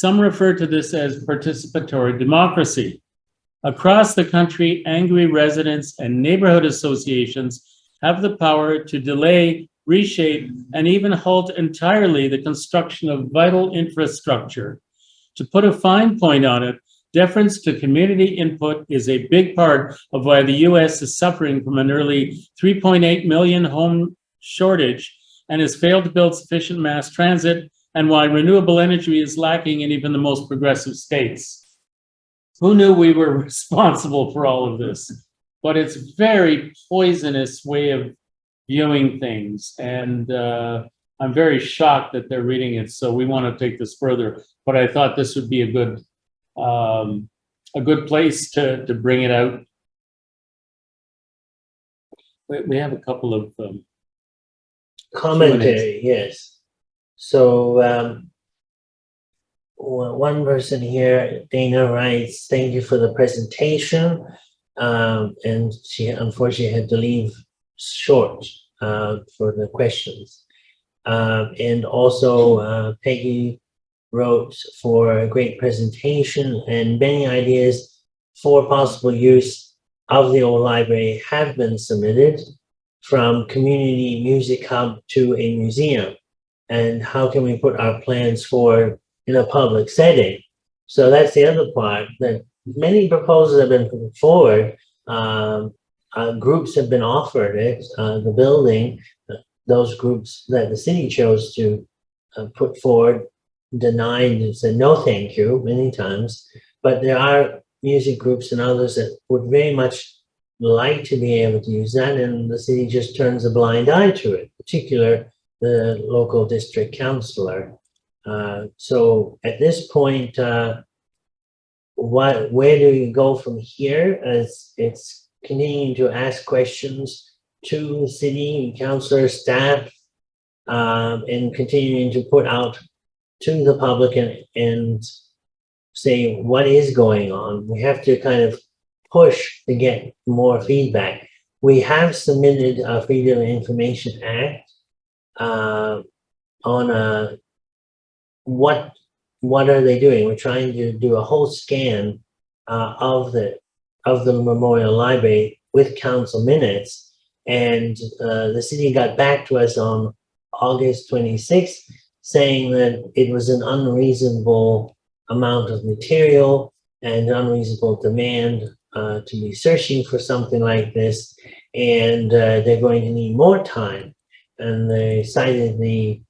Some refer to this as participatory democracy. Across the country, angry residents and neighborhood associations have the power to delay, reshape, and even halt entirely the construction of vital infrastructure. To put a fine point on it, deference to community input is a big part of why the US is suffering from an early 3.8 million home shortage and has failed to build sufficient mass transit, and why renewable energy is lacking in even the most progressive states. Who knew we were responsible for all of this? But it's a very poisonous way of viewing things. And I'm very shocked that they're reading it. So we want to take this further. But I thought this would be a good place to bring it out. We have a couple of commentary, yes. So one person here, Dana, writes, "Thank you for the presentation." And she unfortunately had to leave short for the questions. And also Peggy wrote for a great presentation, and many ideas for possible use of the old library have been submitted, from community music hub to a museum. And how can we put our plans forward in a public setting? So that's the other part, that many proposals have been put forward. Groups have been offered it, the building, those groups that the city chose to put forward, denied and said no thank you many times. But there are music groups and others that would very much like to be able to use that, and the city just turns a blind eye to it, particularly the local district councillor. So at this point, where do you go from here? As it's continuing to ask questions to the city councillor staff, and continuing to put out to the public and say what is going on. We have to kind of push to get more feedback. We have submitted a Freedom of Information Act on what are they doing. We're trying to do a whole scan of the Memorial Library with council minutes, and the city got back to us on August 26th saying that it was an unreasonable amount of material and unreasonable demand to be searching for something like this, and they're going to need more time. And they cited the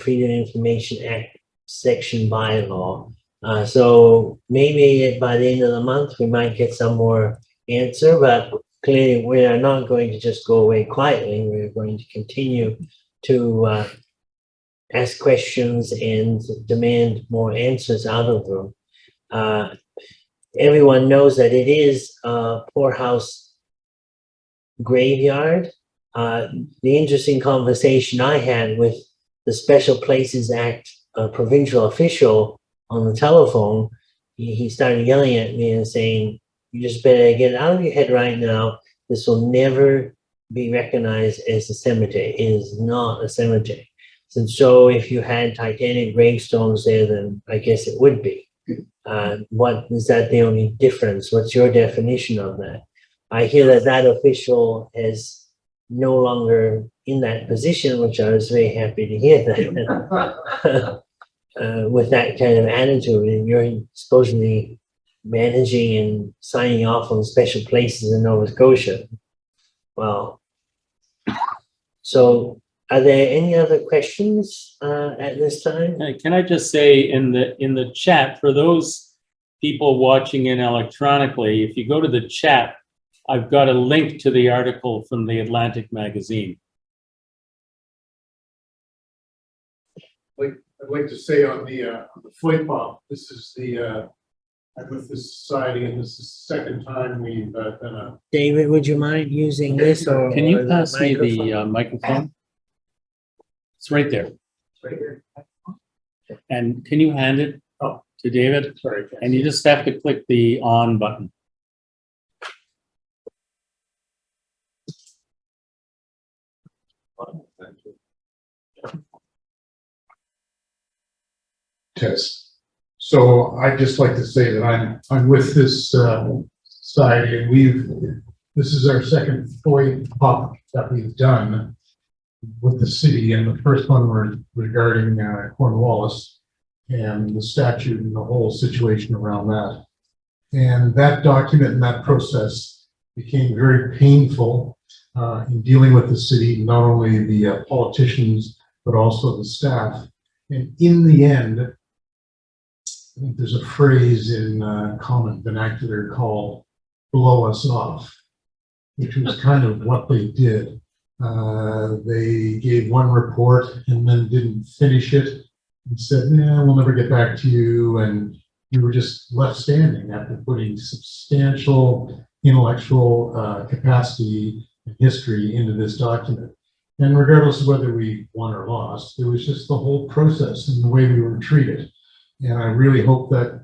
Freedom of Information Act section bylaw. So maybe by the end of the month we might get some more answer, but clearly we are not going to just go away quietly. We're going to continue to ask questions and demand more answers out of them. Everyone knows that it is a poorhouse graveyard. The interesting conversation I had with the Special Places Act provincial official on the telephone, he started yelling at me and saying, "You just better get it out of your head right now. This will never be recognized as a cemetery. It is not a cemetery." And so if you had Titanic gravestones there, then I guess it would be. What is that the only difference? What's your definition of that? I hear that that official is no longer in that position, which I was very happy to hear that. With that kind of attitude, and you're supposedly managing and signing off on special places in Nova Scotia. Well, so are there any other questions at this time? Can I just say in the chat, for those people watching in electronically, if you go to the chat, I've got a link to the article from the Atlantic magazine. I'd like to say on the FOIPOP, this is the I'm with the society, and this is the second time we've done a. David, would you mind using this? Or Can you or pass me microphone? the microphone? It's right there. It's right here. And can you hand it to David? Sorry. And you just have to click the on button. Test. So I'd just like to say that I'm with this society, and this is our second FOIA pop that we've done with the city, and the first one was regarding Cornwallis and the statute and the whole situation around that. And that document and that process became very painful in dealing with the city, not only the politicians, but also the staff. And in the end, I think there's a phrase in common vernacular called blow us off, which was kind of what they did. They gave one report and then didn't finish it and said, "Nah, we'll never get back to you." And we were just left standing after putting substantial intellectual capacity and history into this document. And regardless of whether we won or lost, it was just the whole process and the way we were treated. And I really hope that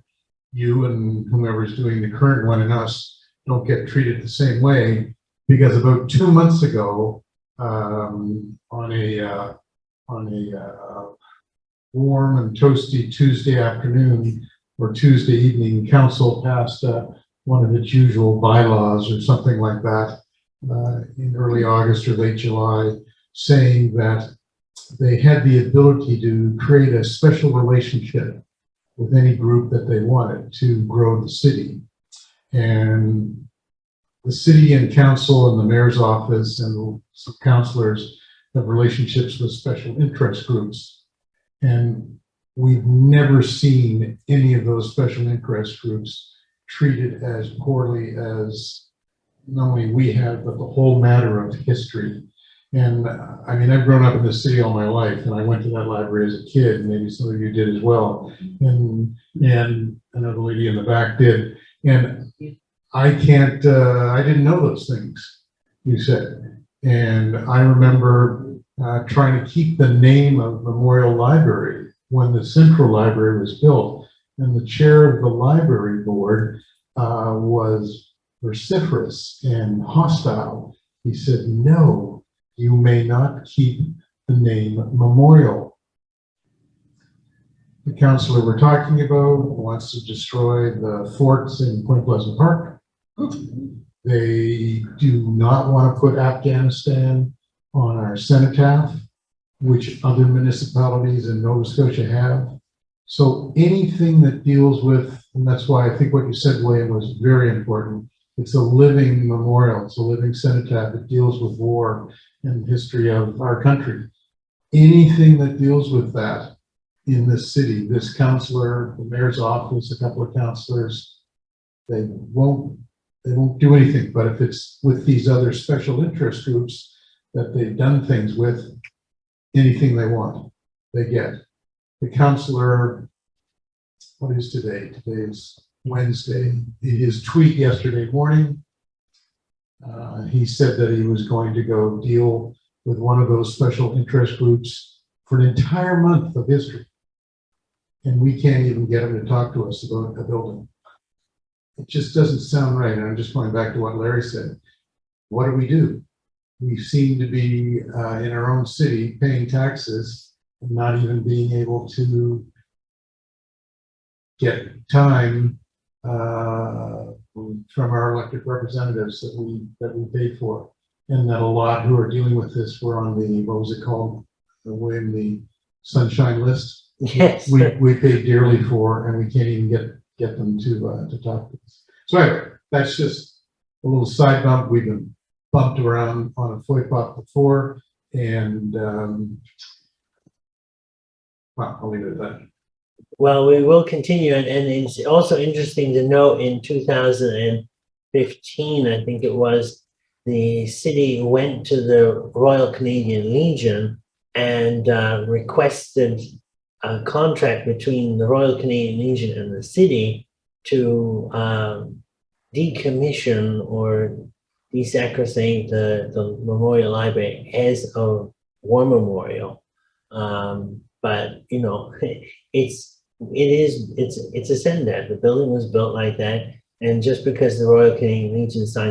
you and whomever's doing the current one and us don't get treated the same way, because about 2 months ago, on a warm and toasty Tuesday afternoon or Tuesday evening, council passed one of its usual bylaws or something like that in early August or late July, saying that they had the ability to create a special relationship with any group that they wanted to grow the city. And the city and council and the mayor's office and some councilors have relationships with special interest groups. And we've never seen any of those special interest groups treated as poorly as not only we have, but the whole matter of history. And I mean, I've grown up in this city all my life, and I went to that library as a kid, and maybe some of you did as well. And another lady in the back did. And I didn't know those things, you said. And I remember trying to keep the name of Memorial Library when the Central Library was built. And the chair of the library board was vociferous and hostile. He said, "No, you may not keep the name Memorial." The councillor we're talking about wants to destroy the forts in Point Pleasant Park. They do not want to put Afghanistan on our cenotaph, which other municipalities in Nova Scotia have. So anything that deals with, and that's why I think what you said, William, was very important. It's a living memorial. It's a living cenotaph. It deals with war and the history of our country. Anything that deals with that in this city, this councillor, the mayor's office, a couple of councillors, they won't do anything. But if it's with these other special interest groups that they've done things with, anything they want, they get. The councillor, what is today? Today's Wednesday. In his tweet yesterday morning, he said that he was going to go deal with one of those special interest groups for an entire month of history. And we can't even get him to talk to us about a building. It just doesn't sound right. And I'm just going back to what Larry said. What do? We seem to be in our own city paying taxes and not even being able to get time from our elected representatives that we pay for, and that a lot who are dealing with this were on the, what was it called, the sunshine list. Yes. We pay dearly for, and we can't even get them to talk to us. So anyway, that's just a little side bump. We've been bumped around on a FOIPOP before, and well, I'll leave it at that. Well, we will continue, and it's also interesting to note in 2015, I think it was, the city went to the Royal Canadian Legion and requested a contract between the Royal Canadian Legion and the city to decommission or desacrostate the Memorial Library as a war memorial. But you know, it's a send that. The building was built like that, and just because the Royal Canadian Legion signed